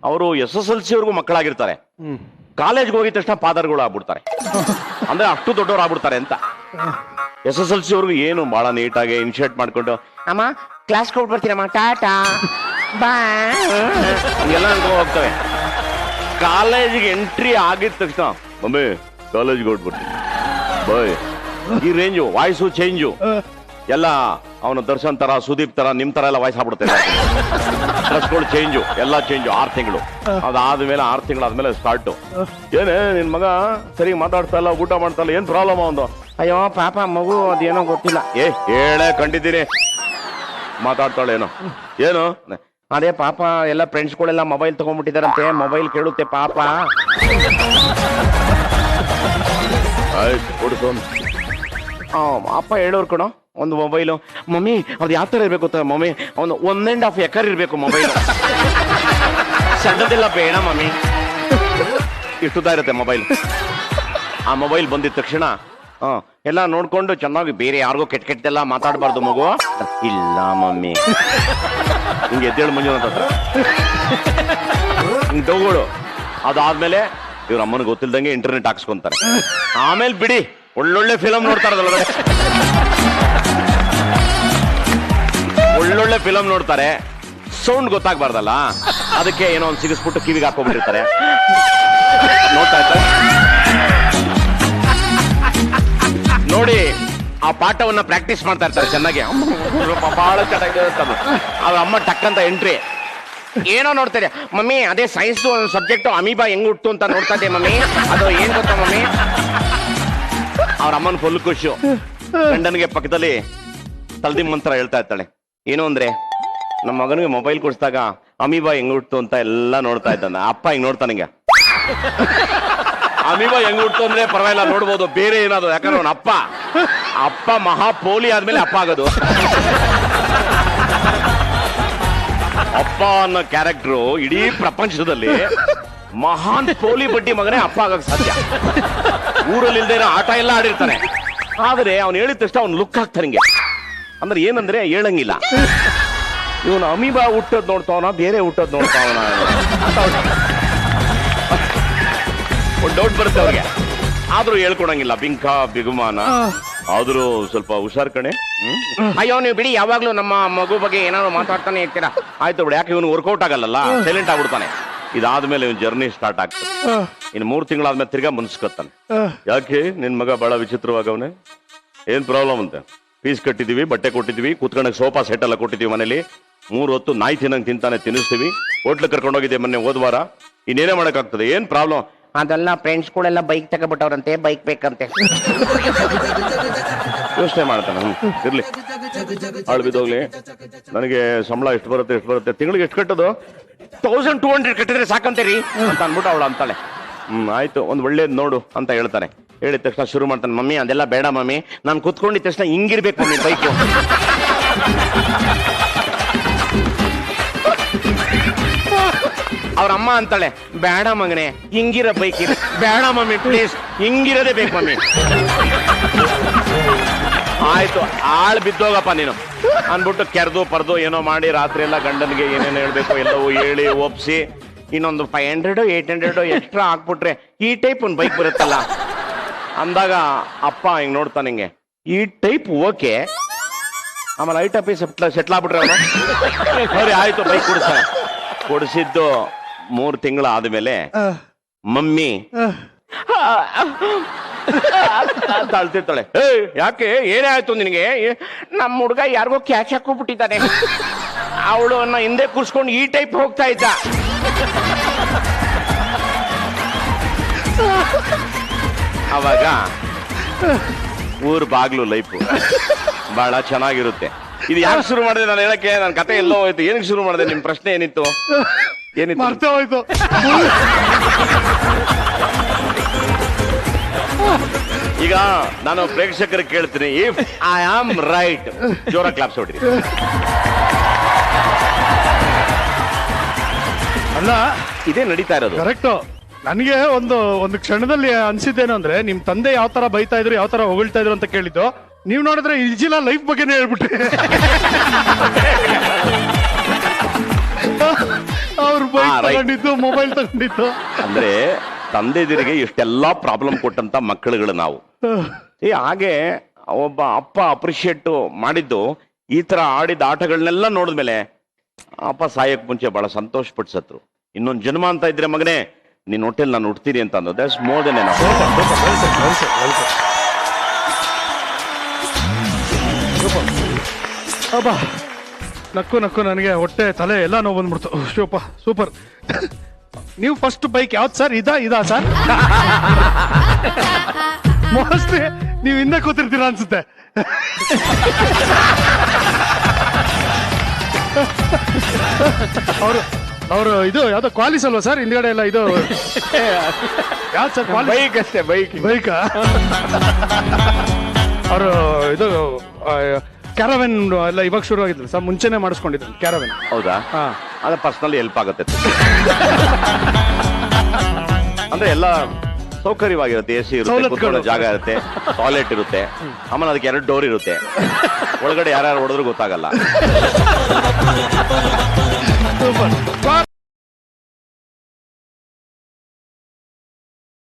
ಅವರು SSLC ವರ್ಗೂ ಮಕ್ಕಳಾಗಿರ್ತಾರೆ, ಕಾಲೇಜ್ಗೆ ಹೋಗಿದ ತಕ್ಷಣ ಫಾದರ್ಗಳು ಆಗ್ಬಿಡ್ತಾರೆ. ಅಂದ್ರೆ ಅಷ್ಟು ದೊಡ್ಡವ್ರು ಆಗ್ಬಿಡ್ತಾರೆ ಅಂತ. SSLC ವರ್ಗೂ ಏನು ಬಹಳ ನೀಟಾಗಿ ಇನಿಷಿಯೇಟ್ ಮಾಡ್ಕೊಂಡು ಅಮ್ಮ ಕ್ಲಾಸ್ ಕೊಟ್ಟು ಬರ್ತೀರಮ್ಮ ಟಾಟಾ ಬಾಯ್ ಎಲ್ಲ ಹೋಗ್ತವೆ. ಕಾಲೇಜಿಗೆ ಎಂಟ್ರಿ ಆಗಿದ ತಕ್ಷಣ ಮಮ್ಮಿ ಕಾಲೇಜ್ಗೆ ಹೊಟ್ಬಿಡ್ತೀನಿ ಬಾಯ್. ಈ ರೇಂಜು ವಾಯ್ಸು ಚೇಂಜು ಎಲ್ಲ ಅವನು ದರ್ಶನ್ ತರ ಸುದೀಪ್ ತರ ನಿಮ್ ತರ ಎಲ್ಲ ವಾಯ್ಸ್ ಆಗ್ಬಿಡ್ತೇನೆ. ಡ್ರೆಸ್ಗಳು ಚೇಂಜು ಎಲ್ಲ ಚೇಂಜು 6 ತಿಂಗಳು. ಅದಾದ್ಮೇಲೆ 6 ತಿಂಗಳು ಆದ್ಮೇಲೆ ಸ್ಟಾರ್ಟು. ಏನೇ ನಿನ್ ಮಗ ಸರಿ ಮಾತಾಡ್ತಾ ಇಲ್ಲ, ಊಟ ಮಾಡ್ತಾ ಇಲ್ಲ, ಏನ್ ಪ್ರಾಬ್ಲಮ್ ಒಂದು? ಅಯ್ಯೋ ಪಾಪ ಮಗು ಅದೇನೋ ಗೊತ್ತಿಲ್ಲ. ಹೇಳೇ ಕಂಡಿದ್ದೀನಿ ಮಾತಾಡ್ತಾಳೆ ಏನೋ. ಏನು? ಅದೇ ಪಾಪ ಎಲ್ಲ ಫ್ರೆಂಡ್ಸ್ಗಳೆಲ್ಲ ಮೊಬೈಲ್ ತಗೊಂಡ್ಬಿಟ್ಟಿದಾರಂತೆ, ಮೊಬೈಲ್ ಕೇಳುತ್ತೆ ಪಾಪ. ಆಯ್ತು ಕೊಡಿಸು. ಅಪ್ಪ ಹೇಳೋರು ಕಣೋ ಒಂದು ಮೊಬೈಲು. ಮಮ್ಮಿ ಅದು ಯಾವ ತರ ಇರ್ಬೇಕು ಗೊತ್ತಾ ಮಮ್ಮಿ, ಒಂದು 1.5 ಎಕರ್ ಇರ್ಬೇಕು ಮೊಬೈಲ್. ಸಣ್ಣದಿಲ್ಲ ಬೇಡ ಮಮ್ಮಿ, ಇಷ್ಟುದ ಇರುತ್ತೆ ಮೊಬೈಲ್. ಆ ಮೊಬೈಲ್ ಬಂದಿದ ತಕ್ಷಣ ಎಲ್ಲ ನೋಡ್ಕೊಂಡು ಚೆನ್ನಾಗಿ ಬೇರೆ ಯಾರಿಗೂ ಕೆಟ್ಟೆಲ್ಲ ಮಾತಾಡಬಾರ್ದು ಮಗು. ಇಲ್ಲ ಮಮ್ಮಿ ಹಿಂಗೆ ಎದ್ದೇಳು ಮಂಜುನಾಥ್ ಹತ್ರ ಹಿಂಗೆ ತಗೋಳು. ಅದಾದ್ಮೇಲೆ ಇವ್ರ ಅಮ್ಮನಿಗೆ ಗೊತ್ತಿಲ್ದಂಗೆ ಇಂಟರ್ನೆಟ್ ಹಾಕ್ಸ್ಕೊಂತಾರೆ. ಆಮೇಲೆ ಬಿಡಿ ಒಳ್ಳೊಳ್ಳೆ ಫಿಲಮ್ ನೋಡ್ತಾರದಲ್ಲ, ಒಳ್ಳೊಳ್ಳೆ ಫಿಲಮ್ ನೋಡ್ತಾರೆ. ಸೌಂಡ್ ಗೊತ್ತಾಗ್ಬಾರ್ದಲ್ಲ, ಅದಕ್ಕೆ ಏನೋ ಒಂದು ಸಿಗಿಸ್ಬಿಟ್ಟು ಕಿವಿಗೆ ಹಾಕೊಂಡ್ಬಿಟ್ಟಿರ್ತಾರೆ. ನೋಡ್ತಾ ಇರ್ತಾರೆ. ನೋಡಿ ಆ ಪಾಠವನ್ನ ಪ್ರಾಕ್ಟೀಸ್ ಮಾಡ್ತಾ ಇರ್ತಾರೆ ಚೆನ್ನಾಗಿ. ಬಹಳ ಚೆನ್ನಾಗಿರುತ್ತೆ. ಅವ್ರ ಅಮ್ಮ ಟಕ್ಕಂತ ಎಂಟ್ರಿ ಏನೋ ನೋಡ್ತಾರೆ. ಮಮ್ಮಿ ಅದೇ ಸೈನ್ಸ್ ಸಬ್ಜೆಕ್ಟ್ ಅಮೀಬಾ ಹೆಂಗ್ ಹುಟ್ಟು ಅಂತ ನೋಡ್ತಾ ಇದ್ದೆ ಮಮ್ಮಿ, ಅದು ಏನ್ ಗೊತ್ತಾ ಮಮ್ಮಿ? ಅವ್ರ ಅಮ್ಮನ ಫುಲ್ ಖುಷಿ. ಗಂಡನಿಗೆ ಪಕ್ಕದಲ್ಲಿ ತಲ್ದಿ ಮಂತ್ರ ಹೇಳ್ತಾ ಇರ್ತಾಳೆ. ಏನು ಅಂದ್ರೆ ನಮ್ಮ ಮಗನಿಗೆ ಮೊಬೈಲ್ ಕೊಡಿಸಿದಾಗ ಅಮೀಬಾ ಹೆಂಗ್ ಹುಟ್ಟು ಅಂತ ಎಲ್ಲ ನೋಡ್ತಾ ಇದ್ದಾನೆ. ಅಪ್ಪ ಹಿಂಗ್ ನೋಡ್ತಾನಿಗೆ, ಅಮೀಬಾ ಹೆಂಗ್ ಹುಟ್ಟು ಅಂದ್ರೆ ಪರವಾಗಿಲ್ಲ ನೋಡ್ಬೋದು, ಬೇರೆ ಏನಾದ್ರು. ಯಾಕಂದ್ರೆ ಅವನ ಅಪ್ಪ ಮಹಾ ಪೋಲಿ ಆದ್ಮೇಲೆ ಅಪ್ಪ ಆಗೋದು. ಅಪ್ಪ ಅನ್ನೋ ಕ್ಯಾರೆಕ್ಟರ್ ಇಡೀ ಪ್ರಪಂಚದಲ್ಲಿ ಮಹಾನ್ ಪೋಲಿ ಬಡ್ಡಿ ಮಗನೇ ಅಪ್ಪ ಆಗಕ್ ಸಾಧ್ಯ. ಊರಲ್ಲಿ ಇಲ್ದೇ ಆಟ ಎಲ್ಲ ಆಡಿರ್ತಾನೆ, ಆದ್ರೆ ಅವ್ನು ಹೇಳಿದ ತಕ್ಷಣ ಅವ್ನು ಲುಕ್ ಆಗ್ತಾನೆ ಹಿಂಗೆ. ಅಂದ್ರೆ ಏನಂದ್ರೆ ಹೇಳಂಗಿಲ್ಲ. ಇವನು ಅಮೀಬಾ ಹುಟ್ಟೋದ್ ನೋಡ್ತಾವನ ಬೇರೆ ಹುಟ್ಟೋದ್ ನೋಡ್ತಾವನ ಒಂದು ಡೌಟ್ ಬರುತ್ತೆ ಅವ್ರಿಗೆ. ಆದ್ರೂ ಹೇಳ್ಕೊಡಂಗಿಲ್ಲ, ಬಿಂಕ ಬಿಗುಮಾನ. ಆದ್ರೂ ಸ್ವಲ್ಪ ಹುಷಾರ್ ಕಣೆ. ಅಯ್ಯೋ ನೀವು ಬಿಡಿ, ಯಾವಾಗ್ಲೂ ನಮ್ಮ ಮಗು ಬಗ್ಗೆ ಏನಾದ್ರು ಮಾತಾಡ್ತಾನೆ ಇರ್ತೀರಾ. ಆಯ್ತು ಬಿಡಿ, ಯಾಕೆ ಇವನು ವರ್ಕೌಟ್ ಆಗಲ್ಲ, ಸೈಲೆಂಟ್ ಆಗ್ಬಿಡ್ತಾನೆ. ಇದಾದ್ಮೇಲೆ ಇವನ್ ಜರ್ನಿ ಸ್ಟಾರ್ಟ್ ಆಗ್ತದೆ. ಇನ್ನು 3 ತಿಂಗಳಾದ್ಮೇಲೆ ತಿರ್ಗಾ ಮುನ್ಸ್ಕೊತಾನೆ. ಯಾಕೆ ನಿನ್ ಮಗ ಬಹಳ ವಿಚಿತ್ರವಾಗವನೆ, ಏನ್ ಪ್ರಾಬ್ಲಮ್ ಅಂತ? ಫೀಸ್ ಕಟ್ಟಿದೀವಿ, ಬಟ್ಟೆ ಕೊಟ್ಟಿದೀವಿ, ಕೂತ್ಕೊಂಡಾಗ ಸೋಫಾ ಸೆಟ್ ಎಲ್ಲ ಕೊಟ್ಟಿದೀವಿ ಮನೇಲಿ. 3 ಹೊತ್ತು ನಾಯಿ ತಿನ್ನಂಗ್ ತಿಂತಾನೆ, ತಿನ್ನಿಸ್ತೀವಿ. ಹೋಟ್ಲ್ ಕರ್ಕೊಂಡೋಗಿದ್ದೆ ಮೊನ್ನೆ ಹೋದ್ವಾರ. ಇನ್ನೇನೇ ಮಾಡಕ್ಕಾಗ್ತದೆ? ಏನ್ ಪ್ರಾಬ್ಲಮ್? ಅದೆಲ್ಲ ಫ್ರೆಂಡ್ಸ್ಗಳೆಲ್ಲ ಬೈಕ್ ತಗೊಬಿಟ್ಟವ್ರಂತೆ, ಬೈಕ್ ಬೇಕಂತೆ. ಯೋಚನೆ ಮಾಡ್ತಾನೆ. ಇರ್ಲಿ, ಆಳ್ ಬಿದ್ದೋಗ್ಲಿ. ನನಗೆ ಸಂಬಳ ಎಷ್ಟು ಬರುತ್ತೆ ತಿಂಗಳಿಗೆ ಎಷ್ಟು ಕಟ್ಟೋದು? 1200 ಕಟ್ಟಿದ್ರೆ ಸಾಕಂತೇರಿ ಅಂತ ಅನ್ಬಿಟ್ಟು ಅವಳು ಅಂತಾಳೆ. ಆಯ್ತು, ಒಂದ್ ಒಳ್ಳೇದ್ ನೋಡು ಅಂತ ಹೇಳ್ತಾನೆ. ಹೇಳಿದ ತಕ್ಷಣ ಶುರು ಮಾಡ್ತಾನೆ. ಮಮ್ಮಿ ಅದೆಲ್ಲ ಬೇಡ ಮಮ್ಮಿ, ನಾನು ಕುತ್ಕೊಂಡಿದ ತಕ್ಷಣ ಹಿಂಗಿರ್ಬೇಕು ಮಮ್ಮಿ ಬೈಕು. ಅವ್ರ ಅಮ್ಮ ಅಂತಾಳೆ, ಬೇಡ ಮಗನೆ ಹಿಂಗಿರೋ ಬೈಕ್ ಇದೆ, ಬೇಡ ಮಮ್ಮಿ ಪ್ಲೀಸ್ ಹಿಂಗಿರೋದೇ ಬೇಕು ಮಮ್ಮಿ. ಆಯ್ತು, ಆಳ್ ಬಿದ್ದೋಗಪ್ಪ ನೀನು ಅನ್ಬಿಟ್ಟು ಕೆರೆದು ಪರ್ದು ಏನೋ ಮಾಡಿ ರಾತ್ರಿ ಎಲ್ಲ ಗಂಡನಿಗೆ ಏನೇನು ಹೇಳ್ಬೇಕು ಎಲ್ಲವೂ ಹೇಳಿ ಒಪ್ಸಿ ಇನ್ನೊಂದು 500 800 ಎಕ್ಸ್ಟ್ರಾ ಹಾಕ್ಬಿಟ್ರೆ ಈ ಟೈಪ್ ಒಂದು ಬೈಕ್ ಬರುತ್ತಲ್ಲ ಅಂದಾಗ ಅಪ್ಪ ಹಿಂಗ್ ನೋಡ್ತಾನೆ ಹಿಂಗೆ, ಈ ಟೈಪ್ ಓಕೆ. ಆಮೇಲೆ ಐಟಪ್ ಸೆಟ್ಲ್ ಆಗ್ಬಿಟ್ರೆ ಅವನು. ಸರಿ ಆಯ್ತು, ಬೈಕ್ ಕೊಡಿಸ್ತಾನೆ. ಕೊಡಿಸಿದ್ದು 3 ತಿಂಗಳು ಆದ್ಮೇಲೆ ಮಮ್ಮಿ ಅಂತ ಅಳ್ತಿರ್ತಾಳೆ. ಯಾಕೆ ಏನೇ ಆಯ್ತು ನಿನಗೆ? ನಮ್ಮ ಹುಡುಗ ಯಾರಿಗೋ ಕ್ಯಾಚ್ ಹಾಕೋಬಿಟ್ಟಿದ್ದಾನೆ, ಅವಳು ಹಿಂದೆ ಕೂರ್ಸ್ಕೊಂಡು ಈ ಟೈಪ್ ಹೋಗ್ತಾ ಇದ್ದ. ಅವಾಗ ಊರ್ ಬಾಗ್ಲು ಲೈಫು ಬಹಳ ಚೆನ್ನಾಗಿರುತ್ತೆ. ಇದು ಯಾಕೆ ಶುರು ಮಾಡಿದೆ ನಾನು ಹೇಳಕ್ಕೆ? ನನ್ನ ಕತೆ ಎಲ್ಲೋ ಹೋಯ್ತು. ಏನಕ್ಕೆ ಶುರು ಮಾಡಿದೆ? ನಿಮ್ ಪ್ರಶ್ನೆ ಏನಿತ್ತು? ಮರ್ತೇ ಹೋಯ್ತು. ಈಗ ನಾನು ಪ್ರೇಕ್ಷಕರಿಗೆ ಕೇಳ್ತೀನಿ, ಇಫ್ ಐ ಆಮ್ ರೈಟ್ ಜೋರ ಕ್ಲಾಪ್ಸ್ ಹೊಡ್ರಿ. ಅಲ್ಲ, ಇದೇ ನಡೀತಾ ಇರೋದು. ಕರೆಕ್ಟು. ನನಗೆ ಒಂದು ಕ್ಷಣದಲ್ಲಿ ಅನ್ಸಿದ್ದೇನು ಅಂದ್ರೆ, ನಿಮ್ ತಂದೆ ಯಾವ ತರ ಬೈತಾ ಇದ್ರು, ಯಾವ ತರ ಹೊಗಳ್ತಾ ಇದ್ರು ಅಂತ ಕೇಳಿದ್ದು. ನೀವ್ ನೋಡಿದ್ರೆ ಇಜಿಲ ಲೈಫ್ ಬಗ್ಗೆನೇ ಹೇಳ್ಬಿಟ್ರಿ. ಅವ್ರು ಬೈಕ್ ಹಾ, right. ತಗೊಂಡಿದ್ದು, ಮೊಬೈಲ್ ತಗೊಂಡಿದ್ದು. ಅಂದ್ರೆ ತಂದೆದಿರಿಗೆ ಇಷ್ಟೆಲ್ಲಾ ಪ್ರಾಬ್ಲಮ್ ಕೊಟ್ಟಂತ ಮಕ್ಕಳುಗಳು ನಾವು. ಹಾಗೆ ಒಬ್ಬ ಅಪ್ಪ ಅಪ್ರಿಶಿಯೇಟ್ ಮಾಡಿದ್ದು ಈ ತರ ಆಡಿದ ಆಟಗಳನ್ನೆಲ್ಲ ನೋಡಿದ್ಮೇಲೆ ಅಪ್ಪ ಸಾಯಕ್ ಮುಂಚೆ ಬಹಳ ಸಂತೋಷ ಪಟ್ಟು ಸತ್ರು. ಇನ್ನೊಂದು ಜನ್ಮ ಅಂತ ಇದ್ರೆ ಮಗನೇ ನಿನ್ನ ಹೊಟ್ಟೆಲ್ ನಾನು ಹುಡ್ತೀನಿ ಅಂತ ಅಂದು. That's more than enough. ಅಬ್ಬಾ, ನಕ್ಕು ನಕ್ಕು ನನಗೆ ಹೊಟ್ಟೆ ತಲೆ ಎಲ್ಲ ನೋವು ಬಂದ್ಬಿಡ್ತು. ಶಿವಪ್ಪ ಸೂಪರ್. ನೀವು ಫಸ್ಟ್ ಬೈಕ್ ಯಾವ್ದು ಸರ್? ಇದಾ ಸರ್? ಮೋಸ್ಟ್ಲಿ ನೀವು ಹಿಂದೆ ಕೂತಿರ್ತೀರಾ ಅನ್ಸುತ್ತೆ. ಅವರು ಇದು ಯಾವ್ದೋ ಕ್ವಾಲಿಸ್ ಅಲ್ವಾ ಸರ್? ಹಿಂದ್ಗಡೆ ಎಲ್ಲ ಇದು ಯಾವ್ದು ಸರ್? ಬೈಕ್ ಅಷ್ಟೇ, ಬೈಕಾ? ಅವರು ಇದು ಕ್ಯಾರವೆನ್ ಎಲ್ಲ ಇವಾಗ ಶುರು ಆಗಿದ್ರು ಸರ್, ಮುಂಚೆನೆ ಮಾಡಿಸ್ಕೊಂಡಿದ್ರು ಕ್ಯಾರವೆನ್. ಹೌದಾ? ಹಾ, ಅದ ಪರ್ಸನಲಿ ಹೆಲ್ಪ್ ಆಗುತ್ತೆ. ಅಂದ್ರೆ ಎಲ್ಲ ಸೌಕರ್ಯವಾಗಿರುತ್ತೆ. ಎ ಸಿ ಇರುತ್ತೆ, ಸವಲತ್ತುಗಳು. ಕೂತ್ಕೊಳ್ಳೋ ಜಾಗ ಇರುತ್ತೆ, ಟಾಯ್ಲೆಟ್ ಇರುತ್ತೆ, ಆಮೇಲೆ ಅದಕ್ಕೆ 2 ಡೋರ್ ಇರುತ್ತೆ. ಒಳಗಡೆ ಯಾರ್ಯಾರು ಹೊಡೆದ್ರು ಗೊತ್ತಾಗಲ್ಲ. ಸೂಪರ್.